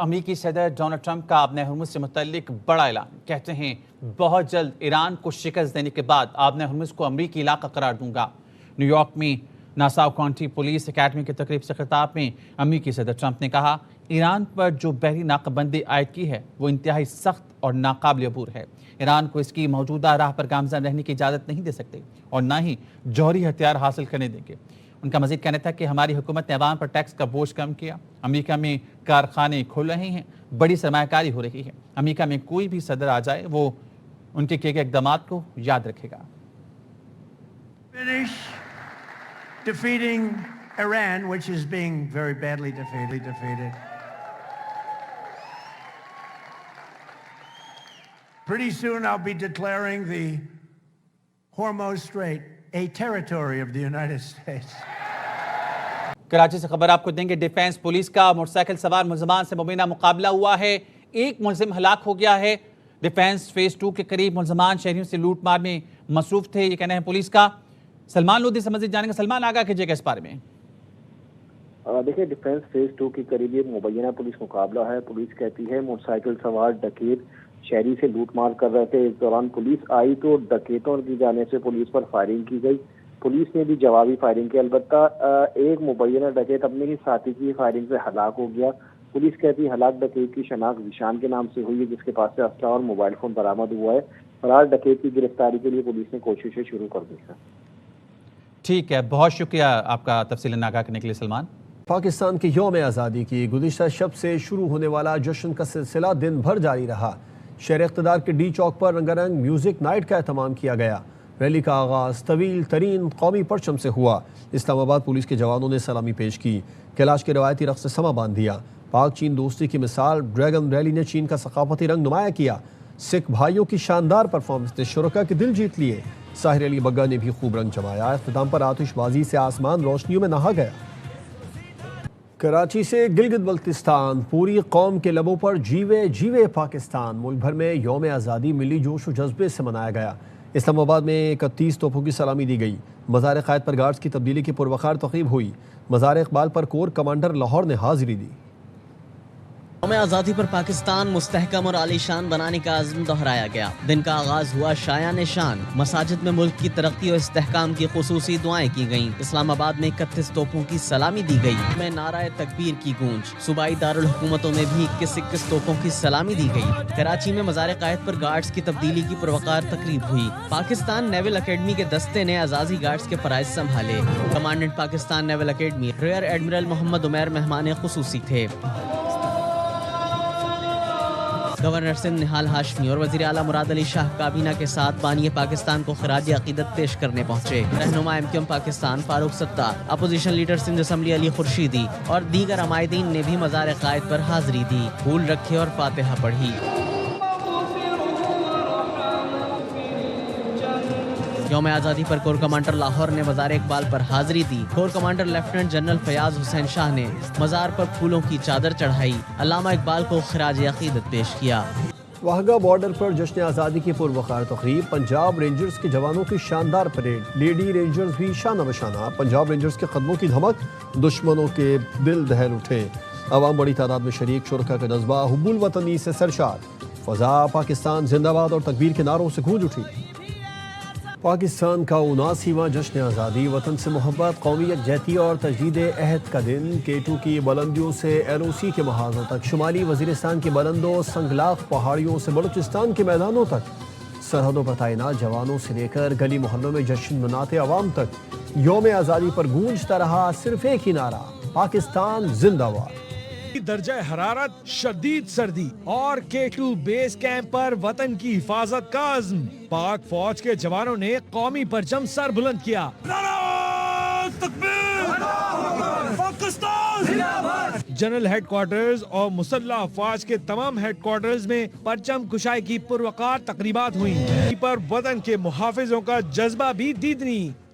امریکی صدر Donald Trump کا آبِ ہرمز سے متعلق بڑا اعلان، کہتے ہیں بہت جلد ایران کو شکست دینے کے بعد آبِ ہرمز کو امریکی علاقہ قرار دوں گا۔ نیو یارک میں ناساؤ کاؤنٹی پولیس اکیڈمی کی تقریب سے خطاب میں امریکی صدر ٹرمپ نے کہا، ایران پر جو بحری ناکہ بندی عائد کی ہے وہ انتہائی سخت اور ناقابل عبور ہے۔ ایران کو اس کی موجودہ راہ پر گامزن رہنے کی اجازت نہیں دے سکتے اور نہ ہی جوہری ہتھیار حاصل کرنے دیں گے۔ ان کا مزید کہنا تھا کہ ہماری حکومت نے عوام پر ٹیکس کا بوجھ کم کیا، امریکہ میں کارخانے کھل رہے ہیں، بڑی سرمایہ کاری ہو رہی ہے۔ امریکہ میں کوئی بھی صدر آ جائے وہ ان کے کیے گئے اقدامات کو یاد رکھے گا۔ Finish defeating Iran, which is being very badly defeated. Pretty soon I'll be declaring the Hormuz Strait a territory of the United States. Karachi سے خبر آپ کو دیں گے، ڈیفنس پولیس کا موٹر سائیکل سوار ملزمان سے مبینہ مقابلہ ہوا ہے، ایک ملزم ہلاک ہو گیا ہے۔ ڈیفنس فیز 2 کے قریب ملزمان شہریوں سے لوٹ مار میں مصروف تھے، یہ کہنا ہے پولیس کا۔ سلمان لودھی سے مزید جانیں گے۔ سلمان، آگاہ کیجیے گا اس بارے میں۔ دیکھیں، ڈیفنس فیز 2 کے قریب یہ مبینہ پولیس مقابلہ ہے۔ پولیس کہتی ہے موٹر سائیکل سوار ڈکیت شہری سے لوٹ مار کر رہے تھے، اس دوران پولیس آئی تو ڈکیتوں کی جانب سے پولیس پر فائرنگ کی گئی۔ پولیس نے بھی جوابی فائرنگ کی، البتہ ایک مبینہ ڈکیت اپنے ہی ساتھی کی فائرنگ سے ہلاک ہو گیا۔ پولیس کہتی ہے ہلاک ڈکیت کی شناخت ذیشان کے نام سے ہوئی ہے، جس کے پاس سے اسلحہ اور موبائل فون برآمد ہوا ہے۔ فرار ڈکیت کی گرفتاری کے لیے پولیس نے کوششیں شروع کر دی ہیں۔ ٹھیک ہے، بہت شکریہ آپ کا تفصیل آگاہ کرنے کے لیے سلمان۔ پاکستان کے یوم آزادی کی گزشتہ شب سے شروع ہونے والا جشن کا سلسلہ دن بھر جاری رہا۔ شہر اقتدار کے ڈی چوک پر رنگا رنگ میوزک نائٹ کا اہتمام کیا گیا۔ ریلی کا آغاز طویل ترین قومی پرچم سے ہوا۔ اسلام آباد پولیس کے جوانوں نے سلامی پیش کی، کیلاش کے روایتی رقص سے سما باندھ دیا۔ پاک چین دوستی کی مثال ڈریگن ریلی نے چین کا ثقافتی رنگ نمایاں کیا۔ سکھ بھائیوں کی شاندار پرفارمنس نے شرکا کے دل جیت لیے۔ ساحر علی بگا نے بھی خوب رنگ جمایا۔ اختتام پر آتش بازی سے آسمان روشنیوں میں نہا گیا۔ کراچی سے گلگت بلتستان، پوری قوم کے لبوں پر جیوے جیوے پاکستان۔ ملک بھر میں یوم آزادی ملی جوش و جذبے سے منایا گیا۔ اسلام آباد میں 31 توپوں کی سلامی دی گئی۔ مزار قائد پر گارڈز کی تبدیلی کی پروقار تقریب ہوئی۔ مزار اقبال پر کور کمانڈر لاہور نے حاضری دی۔ یوم آزادی پر پاکستان مستحکم اور عالی شان بنانے کا عزم دہرایا گیا۔ دن کا آغاز ہوا شایان شان، مساجد میں ملک کی ترقی اور استحکام کی خصوصی دعائیں کی گئیں۔ اسلام آباد میں 31 توپوں کی سلامی دی گئی، میں نعرہ تکبیر کی گونج۔ صوبائی دارالحکومتوں میں بھی 21 توپوں کی سلامی دی گئی۔ کراچی میں مزار قائد پر گارڈز کی تبدیلی کی پروقار تقریب ہوئی۔ پاکستان نیول اکیڈمی کے دستے نے اعزازی گارڈز کے فرائض سنبھالے۔ Commandant Pakistan naval academy rear admiral Muhammad Umair مہمان خصوصی تھے۔ گورنر سندھ نہال ہاشمی اور وزیر اعلیٰ مراد علی شاہ کابینہ کے ساتھ بانی پاکستان کو خراج عقیدت پیش کرنے پہنچے۔ رہنما MQM Pakistan Farooq Sattar, opposition leader Sindh assembly علی خورشیدی اور دیگر عمائدین نے بھی مزار قائد پر حاضری دی، پھول رکھے اور فاتحہ پڑھی۔ یوم آزادی پر کور کمانڈر لاہور نے مزار اقبال پر حاضری دی۔ Corps commander lieutenant general Fayyaz Hussain Shah نے مزار پر پھولوں کی چادر چڑھائی، علامہ اقبال کو خراج عقیدت پیش کیا۔ واہگہ بارڈر پر جشن آزادی کی پروقار تقریب، پنجاب رینجرز کے جوانوں کی شاندار پریڈ، لیڈی رینجرز بھی شانہ بشانہ۔ پنجاب رینجرز کے قدموں کی دھمک، دشمنوں کے دل دہل اٹھے۔ عوام بڑی تعداد میں شریک، شرکا کا جذبہ حب الوطنی سے سرشار۔ فضا پاکستان زندہ باد اور تکبیر کے نعروں سے گونج اٹھی۔ پاکستان کا 79واں جشن آزادی، وطن سے محبت، قومی یکجہتی اور تجدید عہد کا دن۔ K2 کی بلندیوں سے LOC کے محاذوں تک، شمالی وزیرستان کی بلندوں سنگلاخ پہاڑیوں سے بلوچستان کے میدانوں تک، سرحدوں پر تعینات جوانوں سے لے کر گلی محلوں میں جشن مناتے عوام تک، یوم آزادی پر گونجتا رہا صرف ایک ہی نعرہ، پاکستان زندہ باد۔ درجہ حرارت شدید سردی اور K2 بیس کیمپ پر وطن کی حفاظت کا عزم، پاک فوج کے جوانوں نے قومی پرچم سر بلند کیا۔ جنرل ہیڈ کوارٹرز اور مسلح افواج کے تمام ہیڈ کوارٹرز میں پرچم کشائی کی پروقار تقریبات ہوئی، پر وطن کے محافظوں کا جذبہ بھی دیدنی۔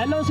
LOC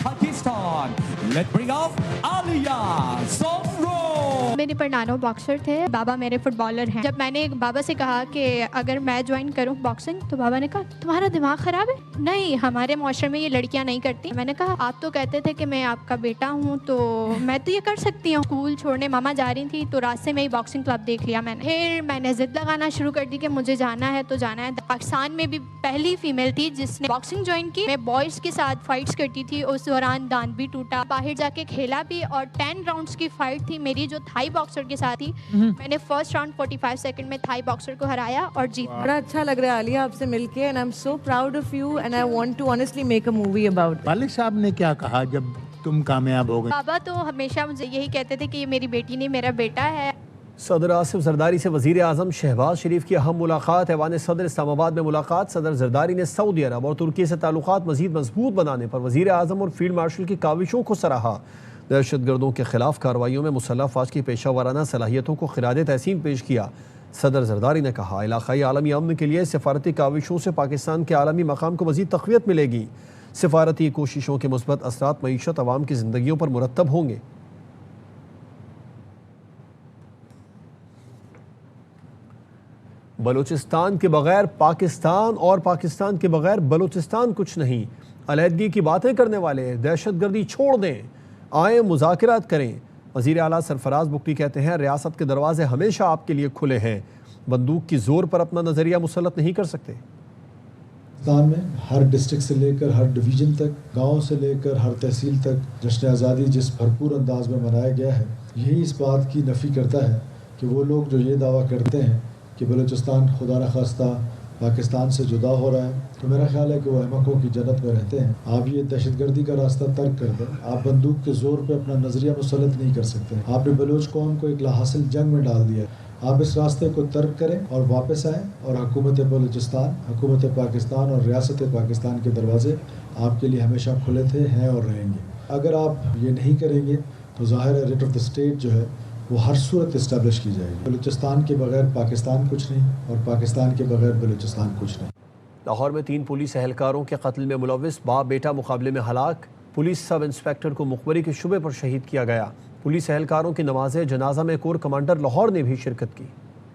Pakistan, let's bring out Aliyah Somro. میرے پڑنانو باکسر تھے، بابا میرے فٹ بالر ہیں. جب میں نے بابا سے کہا کہ اگر میں جوائن کروں باکسنگ تو بابا نے کہا تمہارا دماغ خراب ہے، نہیں ہمارے معاشرے میں یہ لڑکیاں نہیں کرتی. میں نے کہا آپ تو کہتے تھے کہ میں آپ کا بیٹا ہوں تو میں تو یہ کر سکتی ہوں. اسکول چھوڑنے ماما جا رہی تھی تو راستے میں ہی باکسنگ کلب دیکھ لیا میں نے. پھر میں نے ضد لگانا شروع کر دی کہ مجھے جانا ہے تو جانا ہے. پاکستان میں بھی پہلی فیمیل تھی جس نے باکسنگ جوائن کی. میں بوائز کے ساتھ فائٹس کرتی تھی، اس دوران دانت بھی ٹوٹا، باہر جا کے کھیلا بھی، اور 10 راؤنڈس کی فائٹ تھی میری جو تھائی باکسر کے ساتھ تھی. میں نے فرسٹ راؤنڈ 45 سیکنڈ میں تھائی باکسر کو ہرایا اور جیتا. بڑا اچھا لگ رہا ہے عالیہ آپ سے مل کے، and I'm so proud of you and I want to honestly make a movie about it. والد صاحب نے کیا کہا جب تم کامیاب ہو گئی؟ بابا تو ہمیشہ مجھے یہی کہتے تھے کہ یہ میری بیٹی نہیں میرا بیٹا ہے. صدر آصف زرداری سے وزیر اعظم شہباز شریف کی اہم ملاقات. ایوان صدر اسلام آباد میں ملاقات. صدر زرداری نے سعودی عرب اور ترکی سے تعلقات مزید مضبوط بنانے پر وزیر اعظم اور فیلڈ مارشل کی کاوشوں کو سراہا. دہشت گردوں کے خلاف کارروائیوں میں مسلح افواج کی پیشہ ورانہ صلاحیتوں کو خراج تحسین پیش کیا. صدر زرداری نے کہا علاقائی عالمی امن کے لیے سفارتی کاوشوں سے پاکستان کے عالمی مقام کو مزید تقویت ملے گی. سفارتی کوششوں کے مثبت اثرات معیشت عوام کی زندگیوں پر مرتب ہوں گے. بلوچستان کے بغیر پاکستان اور پاکستان کے بغیر بلوچستان کچھ نہیں. علیحدگی کی باتیں کرنے والے دہشت گردی چھوڑ دیں، آئیں مذاکرات کریں. وزیر اعلیٰ سرفراز بگٹی کہتے ہیں ریاست کے دروازے ہمیشہ آپ کے لیے کھلے ہیں. بندوق کی زور پر اپنا نظریہ مسلط نہیں کر سکتے. پاکستان میں ہر ڈسٹرکٹ سے لے کر ہر ڈویژن تک، گاؤں سے لے کر ہر تحصیل تک جشن آزادی جس بھرپور انداز میں منایا گیا ہے، یہی اس بات کی نفی کرتا ہے کہ وہ لوگ جو یہ دعویٰ کرتے ہیں کہ بلوچستان خدا نخواستہ پاکستان سے جدا ہو رہا ہے، تو میرا خیال ہے کہ وہ احمقوں کی جنت میں رہتے ہیں. آپ یہ دہشت گردی کا راستہ ترک کر دیں. آپ بندوق کے زور پہ اپنا نظریہ مسلط نہیں کر سکتے. آپ نے بلوچ قوم کو ایک لاحاصل جنگ میں ڈال دیا. آپ اس راستے کو ترک کریں اور واپس آئیں، اور حکومت بلوچستان، حکومت پاکستان اور ریاست پاکستان کے دروازے آپ کے لیے ہمیشہ کھلے تھے، ہیں اور رہیں گے. اگر آپ یہ نہیں کریں گے تو ظاہر ہے ریٹ آف دا اسٹیٹ جو ہے وہ ہر صورت اسٹیبلش کی جائے گی. بلوچستان کے بغیر پاکستان کچھ نہیں، اور پاکستان کے بغیر بلوچستان کچھ نہیں. لاہور میں 3 پولیس اہلکاروں کے قتل میں ملوث باپ بیٹا مقابلے میں ہلاک. پولیس سب انسپکٹر کو مخبری کے شبے پر شہید کیا گیا. پولیس اہلکاروں کی نماز جنازہ میں کور کمانڈر لاہور نے بھی شرکت کی.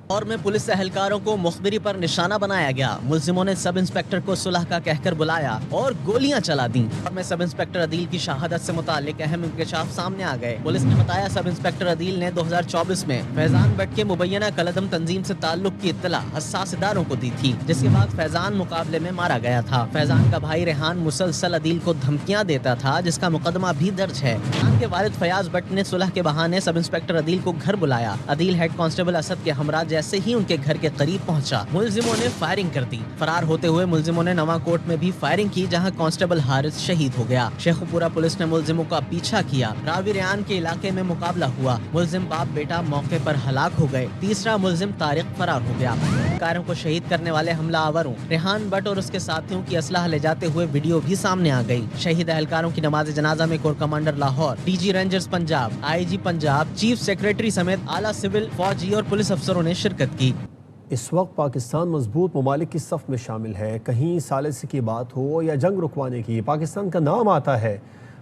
اور میں پولیس اہلکاروں کو مخبری پر نشانہ بنایا گیا. ملزموں نے سب انسپکٹر کو صلح کا کہہ کر بلایا اور گولیاں چلا دیں. اور میں سب انسپکٹر عدیل کی شہادت سے متعلق اہم انکشاف سامنے آ گئے. پولیس نے بتایا سب انسپکٹر عدیل نے 2024 میں فیضان بٹ کے مبینہ کالعدم تنظیم سے تعلق کی اطلاع حساس اداروں کو دی تھی، جس کے بعد فیضان مقابلے میں مارا گیا تھا. فیضان کا بھائی ریحان مسلسل عدیل کو دھمکیاں دیتا تھا، جس کا مقدمہ بھی درج ہے. ریحان کے والد فیاض بٹ نے صلح کے بہانے سب انسپکٹر عدیل کو گھر بلایا. عدیل ہیڈ کانسٹیبل اسد کے ہمراہ جیسے ہی ان کے گھر کے قریب پہنچا، ملزموں نے فائرنگ کر دی. فرار ہوتے ہوئے ملزموں نے نواں کوٹ میں بھی فائرنگ کی، جہاں کانسٹیبل حارث شہید ہو گیا. شیخوپورہ پولیس نے ملزموں کا پیچھا کیا. راوی ریان کے علاقے میں مقابلہ ہوا. ملزم باپ بیٹا موقع پر ہلاک ہو گئے. تیسرا ملزم طارق فرار ہو گیا. کاروں کو شہید کرنے والے حملہ آوروں ریحان بٹ اور اس کے ساتھیوں کی اسلحہ لے جاتے ہوئے ویڈیو بھی سامنے آ گئی. شہید اہلکاروں کی نماز جنازہ میں corps commander Lahore, D G rangers Punjab, I G Punjab, chief secretary سمیت اعلیٰ سول، فوجی اور پولیس افسروں نے شرکت کی. اس وقت پاکستان مضبوط ممالک کی صف میں شامل ہے. کہیں ثالثی کی بات ہو یا جنگ رکوانے کی، پاکستان کا نام آتا ہے.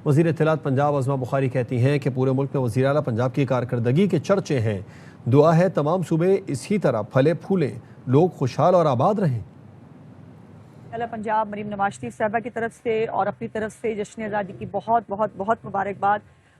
وزیر اطلاعات پنجاب عظمہ بخاری کہتی ہیں کہ پورے ملک میں وزیر اعلیٰ پنجاب کی کارکردگی کے چرچے ہیں. دعا ہے تمام صوبے اسی طرح پھلے پھولیں، لوگ خوشحال اور آباد رہیں. پنجاب مریم نواز شریف صاحبہ کی طرف سے اور اپنی طرف سے جشن آزادی کی بہت بہت بہت مبارکباد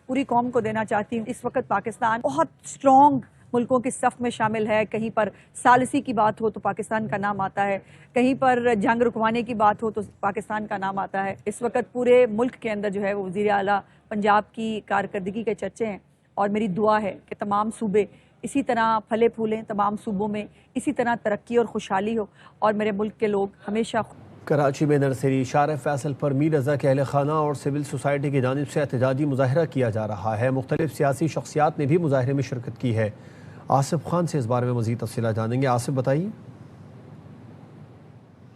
پوری قوم کو دینا چاہتی ہوں. اس وقت پاکستان بہت اسٹرانگ ملکوں کی صف میں شامل ہے. کہیں پر ثالثی کی بات ہو تو پاکستان کا نام آتا ہے، کہیں پر جنگ رکوانے کی بات ہو تو پاکستان کا نام آتا ہے. اس وقت پورے ملک کے اندر جو ہے وہ وزیر اعلیٰ پنجاب کی کارکردگی کے چرچے ہیں، اور میری دعا ہے کہ تمام صوبے اسی طرح پھلے پھولیں، تمام صوبوں میں اسی طرح ترقی اور خوشحالی ہو، اور میرے ملک کے لوگ ہمیشہ. کراچی میں نرسری شارع فیصل پر میر رضا کے اہل خانہ اور سول سوسائٹی کی جانب سے احتجاجی مظاہرہ کیا جا رہا ہے. مختلف سیاسی شخصیات نے بھی مظاہرے میں شرکت کی ہے. آصف خان سے اس بارے میں مزید تفصیلات جانیں گے. آصف بتائیے.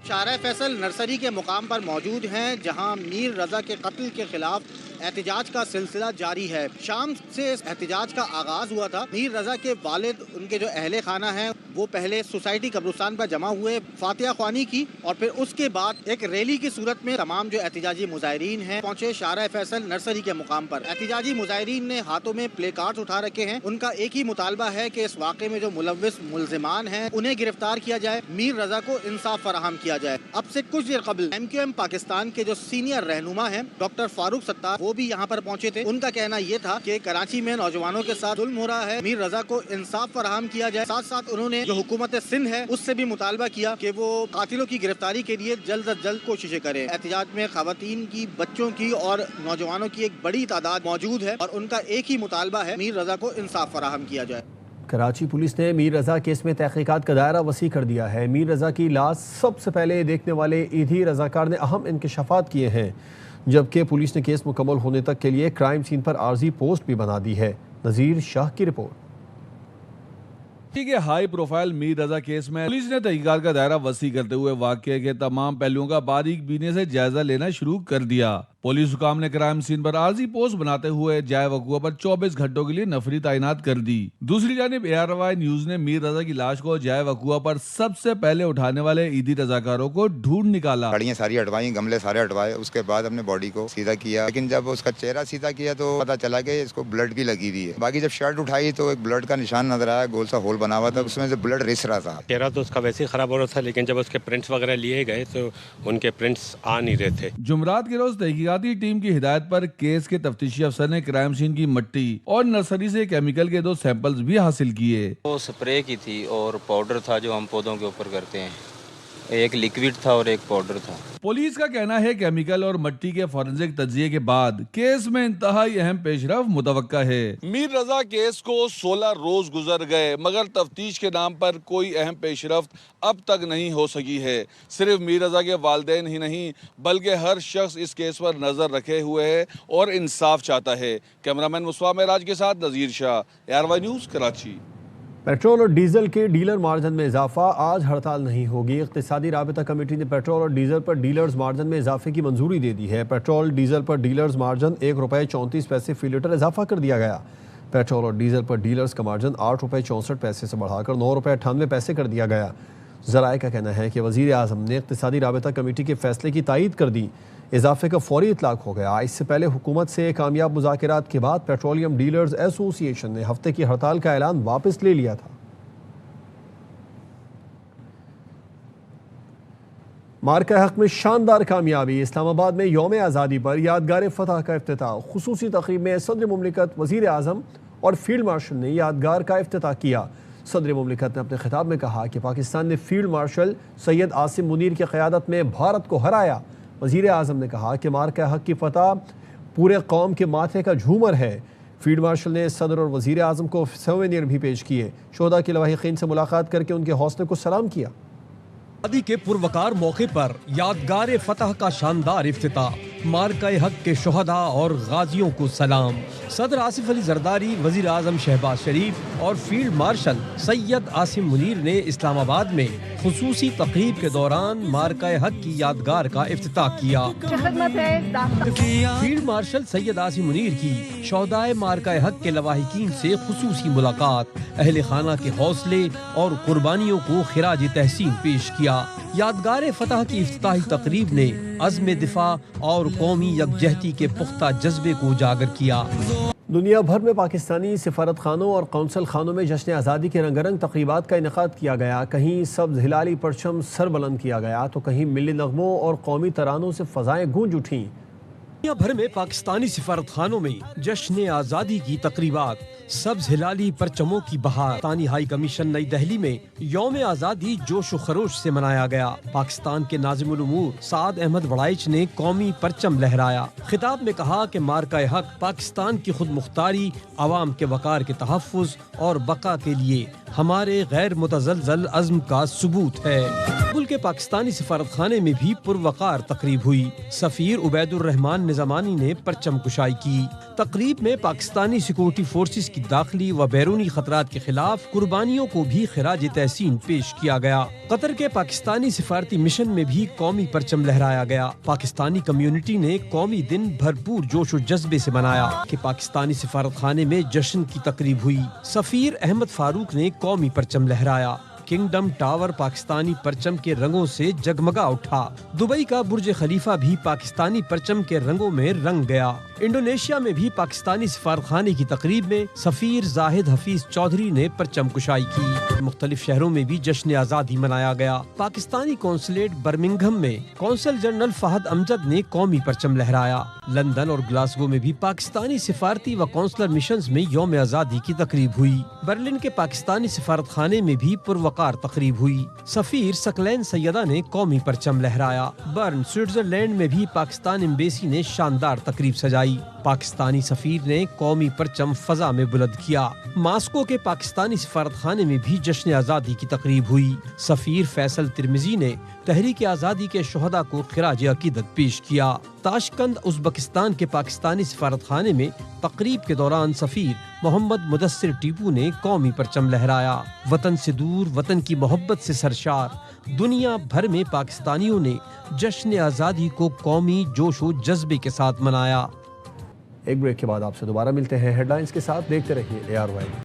شارع فیصل نرسری کے مقام پر موجود ہیں، جہاں میر رضا کے قتل کے خلاف احتجاج کا سلسلہ جاری ہے. شام سے اس احتجاج کا آغاز ہوا تھا. میر رضا کے والد, ان کے جو اہل خانہ ہیں, وہ پہلے سوسائٹی قبرستان پر جمع ہوئے, فاتحہ خوانی کی, اور پھر اس کے بعد ایک ریلی کی صورت میں تمام جو احتجاجی مظاہرین ہیں پہنچے شارع فیصل نرسری کے مقام پر. احتجاجی مظاہرین نے ہاتھوں میں پلے کارڈز اٹھا رکھے ہیں. ان کا ایک ہی مطالبہ ہے کہ اس واقعے میں جو ملوث ملزمان ہیں انہیں گرفتار کیا جائے, میر رضا کو انصاف فراہم کیا جائے. اب سے کچھ دیر قبل MQM پاکستان کے جو سینئر رہنما ہیں ڈاکٹر فاروق ستار, وہ بھی یہاں پر پہنچے تھے. ان کا کہنا یہ تھا کہ کراچی میں نوجوانوں کے ساتھ ظلم ہو رہا ہے, میر رضا کو انصاف فراہم کیا جائے. ساتھ ساتھ انہوں نے جو حکومت سندھ ہے اس سے بھی مطالبہ کیا کہ وہ قاتلوں کی گرفتاری کے لیے جلد از جلد کوششیں کریں. احتجاج میں خواتین کی, بچوں کی اور نوجوانوں کی ایک بڑی تعداد موجود ہے اور ان کا ایک ہی مطالبہ ہے میر رضا کو انصاف فراہم کیا جائے. کراچی پولیس نے میر رضا کیس میں تحقیقات کا دائرہ وسیع کر دیا ہے. میر رضا کی لاش سب سے پہلے دیکھنے والے ایدھی رضاکار نے اہم انکشافات کیے ہیں, جبکہ پولیس نے کیس مکمل ہونے تک کے لیے کرائم سین پر عارضی پوسٹ بھی بنا دی ہے. نذیر شاہ کی رپورٹ. کے ہائی پروفائل میر رضا کیس میں پولیس نے تحقیقات کا دائرہ وسیع کرتے ہوئے واقعے کے تمام پہلوؤں کا باریک بینی سے جائزہ لینا شروع کر دیا. پولیس حکام نے کرائم سین پر عارضی پوسٹ بناتے ہوئے جائے وقوع پر 24 گھنٹوں کے لیے نفری تعینات کر دی. دوسری جانب ARY نیوز نے میر رضا کی لاش کو جائے وقوع پر سب سے پہلے اٹھانے والے ایدھی رضاکاروں کو ڈھونڈ نکالا. گاڑیاں ساری ہٹوائیں, گملے سارے ہٹوائے, اس کے بعد ہم نے باڈی کو سیدھا کیا, لیکن جب اس کا چہرہ سیدھا کیا تو پتا چلا کہ اس کو بلڈ بھی لگی ہوئی ہے. باقی جب شرٹ اٹھائی تو ایک بلڈ کا نشان نظر آیا, گول سا ہول بنا ہوا تھا, اس میں سے بلڈ رس رہا تھا. چہرہ تو اس کا ویسے ہی خراب ہو رہا تھا, لیکن جب اس کے پرنٹس وغیرہ لیے گئے تو ان کے پرنٹس آ نہیں رہے تھے. جمعرات کے روز تحقیقاتی ٹیم کی ہدایت پر کیس کے تفتیشی افسر نے کرائم سین کی مٹی اور نرسری سے کیمیکل کے 2 سیمپلز بھی حاصل کیے. وہ سپرے کی تھی اور پاؤڈر تھا جو ہم پودوں کے اوپر کرتے ہیں, ایک لیکوڈ تھا اور ایک پاؤڈر تھا. پولیس کا کہنا ہے کیمیکل اور مٹی کے فورنزک تجزیے کے بعد کیس میں انتہائی اہم پیش رفت متوقع ہے. میر رضا کیس کو 16 روز گزر گئے مگر تفتیش کے نام پر کوئی اہم پیش رفت اب تک نہیں ہو سکی ہے. صرف میر رضا کے والدین ہی نہیں بلکہ ہر شخص اس کیس پر نظر رکھے ہوئے ہے اور انصاف چاہتا ہے. کیمرامین مصطفیٰ معراج کے ساتھ نذیر شاہ, ARY نیوز کراچی. پیٹرول اور ڈیزل کے ڈیلر مارجن میں اضافہ, آج ہڑتال نہیں ہوگی. اقتصادی رابطہ کمیٹی نے پیٹرول اور ڈیزل پر ڈیلرز مارجن میں اضافے کی منظوری دے دی ہے. پیٹرول ڈیزل پر ڈیلرز مارجن ₹1.34 فی لیٹر اضافہ کر دیا گیا. پیٹرول اور ڈیزل پر ڈیلرز کا مارجن ₹8.64 سے بڑھا کر ₹9.98 کر دیا گیا. ذرائع کا کہنا ہے کہ وزیر اعظم نے اقتصادی رابطہ کمیٹی کے فیصلے کی تائید کر دی. اضافے کا فوری اطلاق ہو گیا. اس سے پہلے حکومت سے کامیاب مذاکرات کے بعد پیٹرولیم ڈیلرز ایسوسی ایشن نے ہفتے کی ہڑتال کا اعلان واپس لے لیا تھا. مارکہ حق میں شاندار کامیابی. اسلام آباد میں یوم آزادی پر یادگار فتح کا افتتاح. خصوصی تقریب میں صدر مملکت, وزیر اعظم اور فیلڈ مارشل نے یادگار کا افتتاح کیا. صدر مملکت نے اپنے خطاب میں کہا کہ پاکستان نے فیلڈ مارشل سید عاصم منیر کی قیادت میں بھارت کو ہرایا. وزیر اعظم نے کہا کہ مارکہ حق کی فتح پورے قوم کے ماتھے کا جھومر ہے. فیلڈ مارشل نے صدر اور وزیر اعظم کو سووینیر بھی پیش کیے. شہداء کے لواحقین سے ملاقات کر کے ان کے حوصلے کو سلام کیا. آزادی کے پروقار موقع پر یادگار فتح کا شاندار افتتاح. مارکہ حق کے شہداء اور غازیوں کو سلام. صدر آصف علی زرداری, وزیر اعظم شہباز شریف اور فیلڈ مارشل سید عاصم منیر نے اسلام آباد میں خصوصی تقریب کے دوران مارکہ حق کی یادگار کا افتتاح کیا. فیلڈ مارشل سید عاصم منیر کی شہداء مارکہ حق کے لواحقین سے خصوصی ملاقات, اہل خانہ کے حوصلے اور قربانیوں کو خراج تحسین پیش کیا. یادگار فتح کی افتتاحی تقریب نے عزم دفاع اور قومی یکجہتی کے پختہ جذبے کو اجاگر کیا. دنیا بھر میں پاکستانی سفارت خانوں اور قونصل خانوں میں جشن آزادی کے رنگ رنگ تقریبات کا انعقاد کیا گیا. کہیں سبز ہلالی پرچم سر بلند کیا گیا تو کہیں ملی نغموں اور قومی ترانوں سے فضائیں گونج اٹھیں. دنیا بھر میں پاکستانی سفارت خانوں میں جشن آزادی کی تقریبات, سبز ہلالی پرچموں کی بہار. پاکستانی ہائی کمیشن نئی دہلی میں یوم آزادی جوش و خروش سے منایا گیا. پاکستان کے ناظم الامور سعد احمد وڑائچ نے قومی پرچم لہرایا. خطاب میں کہا کہ مارکہ حق پاکستان کی خود مختاری, عوام کے وقار کے تحفظ اور بقا کے لیے ہمارے غیر متزلزل عزم کا ثبوت ہے۔ کابل کے پاکستانی سفارت خانے میں بھی پروقار تقریب ہوئی۔ سفیر عبید الرحمان نظامانی نے پرچم کشائی کی۔ تقریب میں پاکستانی سیکورٹی فورسز کی داخلی و بیرونی خطرات کے خلاف قربانیوں کو بھی خراج تحسین پیش کیا گیا۔ قطر کے پاکستانی سفارتی مشن میں بھی قومی پرچم لہرایا گیا۔ پاکستانی کمیونٹی نے قومی دن بھرپور جوش و جذبے سے منایا کہ پاکستانی سفارت خانے میں جشن کی تقریب ہوئی۔ سفیر احمد فاروق نے قومی پرچم لہرایا۔ کنگڈم ٹاور پاکستانی پرچم کے رنگوں سے جگمگا اٹھا۔ دبئی کا برج خلیفہ بھی پاکستانی پرچم کے رنگوں میں رنگ گیا۔ انڈونیشیا میں بھی پاکستانی سفارت خانے کی تقریب میں سفیر زاہد حفیظ چودھری نے پرچم کشائی کی۔ مختلف شہروں میں بھی جشن آزادی منایا گیا۔ پاکستانی قونصلیٹ برمنگھم میں قونصل جنرل فہد امجد نے قومی پرچم لہرایا۔ لندن اور گلاسگو میں بھی پاکستانی سفارتی و قونصلر مشنز میں یوم آزادی کی تقریب ہوئی۔ برلن کے پاکستانی سفارت خانے میں بھی پروقار تقریب ہوئی۔ سفیر سکلین سیدہ نے قومی پرچم لہرایا۔ برن سوئٹزرلینڈ میں بھی پاکستان ایمبیسی نے شاندار تقریب سجائی۔ پاکستانی سفیر نے قومی پرچم فضا میں بلند کیا۔ ماسکو کے پاکستانی سفارت خانے میں بھی جشن آزادی کی تقریب ہوئی۔ سفیر فیصل ترمزی نے تحریک آزادی کے شہداء کو خراج عقیدت پیش کیا۔ تاشقند ازبکستان کے پاکستانی سفارت خانے میں تقریب کے دوران سفیر محمد مدثر ٹیپو نے قومی پرچم لہرایا۔ وطن سے دور، وطن کی محبت سے سرشار، دنیا بھر میں پاکستانیوں نے جشن آزادی کو قومی جوش و جذبے کے ساتھ منایا۔ ایک بریک کے بعد آپ سے دوبارہ ملتے ہیں ہیڈ لائنز کے ساتھ۔ دیکھتے رہیے AR وائڈ۔